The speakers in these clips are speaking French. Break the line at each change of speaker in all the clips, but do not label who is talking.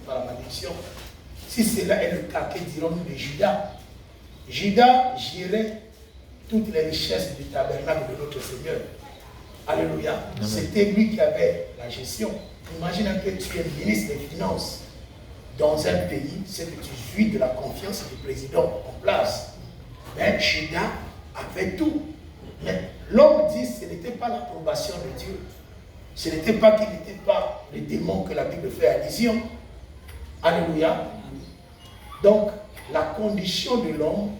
par la malédiction. Si cela est le cas, que dirons-nous de Judas? Judas gérait toutes les richesses du tabernacle de notre Seigneur. Alléluia. C'était lui qui avait la gestion. Imagine un peu, tu es ministre des Finances dans un pays, c'est que tu jouis de la confiance du président en place. Mais Judas avait tout. Mais l'homme dit que ce n'était pas l'approbation de Dieu. Ce n'était pas qu'il n'était pas le démon que la Bible fait allusion. Alléluia. Donc, la condition de l'homme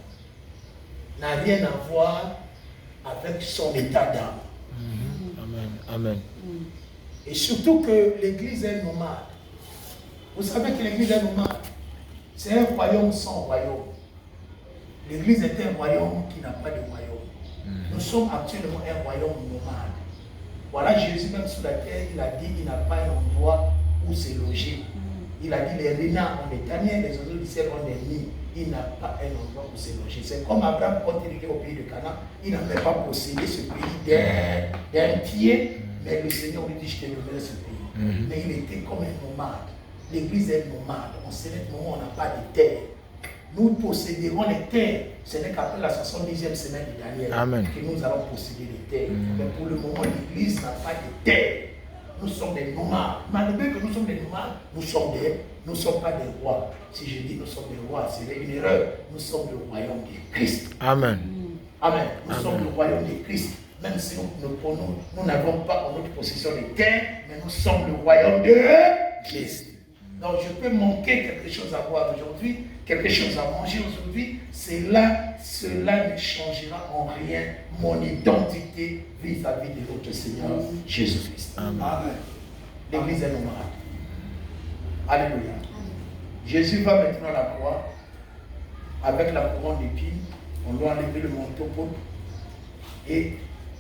n'a rien à voir avec son état d'âme.
Amen. Amen.
Et surtout que l'Église est nomade. Vous savez que l'Église est nomade. C'est un royaume sans royaume. L'Église est un royaume qui n'a pas de royaume. Nous sommes actuellement un royaume nomade. Voilà, Jésus même sur la terre, il a dit qu'il n'a pas un endroit où se loger. Il a dit les renards ont des tanières, les oiseaux du ciel ont des nids. Il n'a pas un endroit où se loger. C'est comme Abraham quand il est au pays de Canaan, il n'a même pas possédé ce pays d'un pied, mais le Seigneur lui dit je te donnerai ce pays. Mais il était comme un nomade. L'Église est nomade. En ce moment, on n'a pas de terre. Nous posséderons les terres. Ce n'est qu'après la 70e semaine de Daniel que nous allons posséder les terres. Mais pour le moment, l'Église n'a pas de terre. Nous sommes des nomades. Malgré que nous sommes des nomades, nous ne sommes pas des rois. Si je dis nous sommes des rois, c'est une erreur. Nous sommes le royaume de Christ.
Amen.
Amen. Nous sommes le royaume de Christ. Même si nous n'avons pas en notre possession des terres, mais nous sommes le royaume de Christ. Donc je peux manquer quelque chose à boire aujourd'hui, quelque chose à manger aujourd'hui. Cela ne changera en rien mon identité vis-à-vis de notre Seigneur Jésus-Christ. Amen. L'Église est nomade. Alléluia. Jésus va maintenant à la croix avec la couronne d'épines. On doit enlever le manteau pourpre et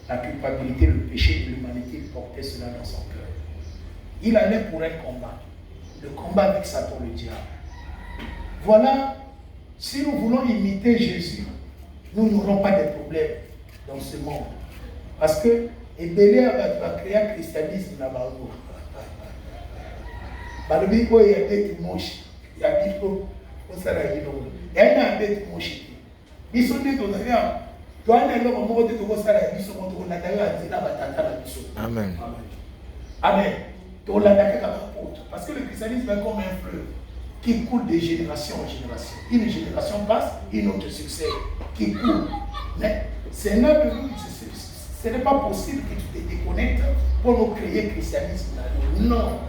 la culpabilité, le péché de l'humanité, il portait cela dans son cœur. Il allait pour un combat. Le combat avec Satan, le diable. Voilà, si nous voulons imiter Jésus, nous n'aurons pas de problème dans ce monde. Parce que Ebélé va créer un christianisme là-bas. Il y a des moches. Il y a des moches. Il y a des moches. Ils sont des Amen. Amen. Parce que le christianisme est comme un fleuve qui coule de génération en génération. Une génération passe, une autre succède, qui coule. Mais ce n'est pas possible que tu te déconnectes pour nous créer le christianisme. Non.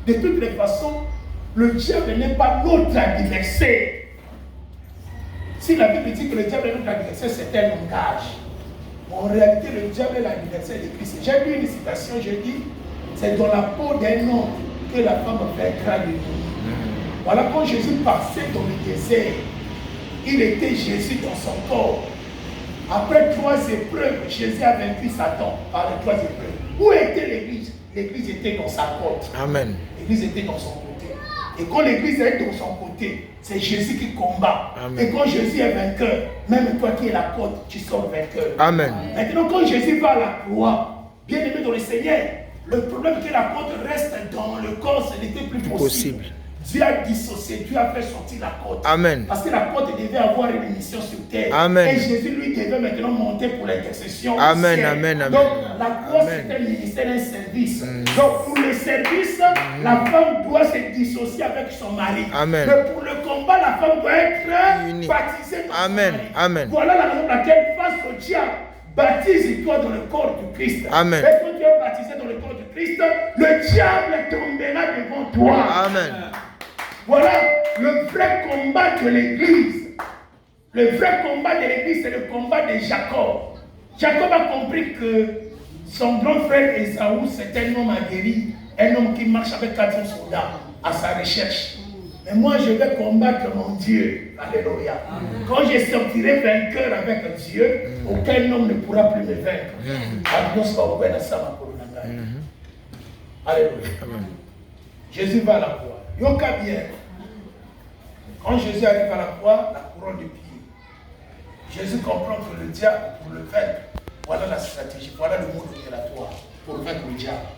De toutes les façons, le diable n'est pas notre adversaire. Si la Bible dit que le diable est notre adversaire, c'est un langage. En réalité, le diable est l'adversaire de Christ. J'ai lu une citation, je dis, c'est dans la peau d'un homme que la femme vaincra de nous. Voilà, quand Jésus passait dans le désert, il était Jésus dans son corps. Après 3 épreuves, Jésus a vaincu Satan par les 3 épreuves. Où était l'Église? L'Église était dans sa côte.
Amen.
L'Église était dans son côté. Et quand l'Église est dans son côté, c'est Jésus qui combat. Amen. Et quand Jésus est vainqueur, même toi qui es la côte, tu sors vainqueur.
Amen.
Maintenant, quand Jésus va à la croix, bien aimé dans le Seigneur, le problème est que la côte reste dans le corps, ce n'était plus possible. Dieu a dissocié, Dieu a fait sortir la côte.
Amen.
Parce que la côte devait avoir une mission sur terre.
Amen.
Et Jésus lui devait maintenant monter pour l'intercession.
Amen, amen, amen.
Donc la croix c'était un ministère, un service. Donc pour le service, la femme doit se dissocier avec son mari.
Amen.
Mais pour le combat, la femme doit être baptisée dans son mari.
Amen.
Voilà la raison pour laquelle face au diable, baptise-toi dans le corps du Christ.
Amen.
Et quand tu es baptisé dans le corps du Christ, le diable tombera devant toi.
Amen.
Voilà le vrai combat de l'Église. Le vrai combat de l'Église, c'est le combat de Jacob. Jacob a compris que son grand frère Ésaü, c'est un homme aguerri, un homme qui marche avec 400 soldats à sa recherche. Mais moi, je vais combattre mon Dieu. Alléluia. Quand je sortirai vainqueur avec Dieu, aucun homme ne pourra plus me vaincre. Alléluia. Jésus va à la croix. Yoka bien. Quand Jésus arrive à la croix, la couronne de pied. Jésus comprend que le diable, pour le vaincre, voilà la stratégie, voilà le mode opératoire pour vaincre le diable.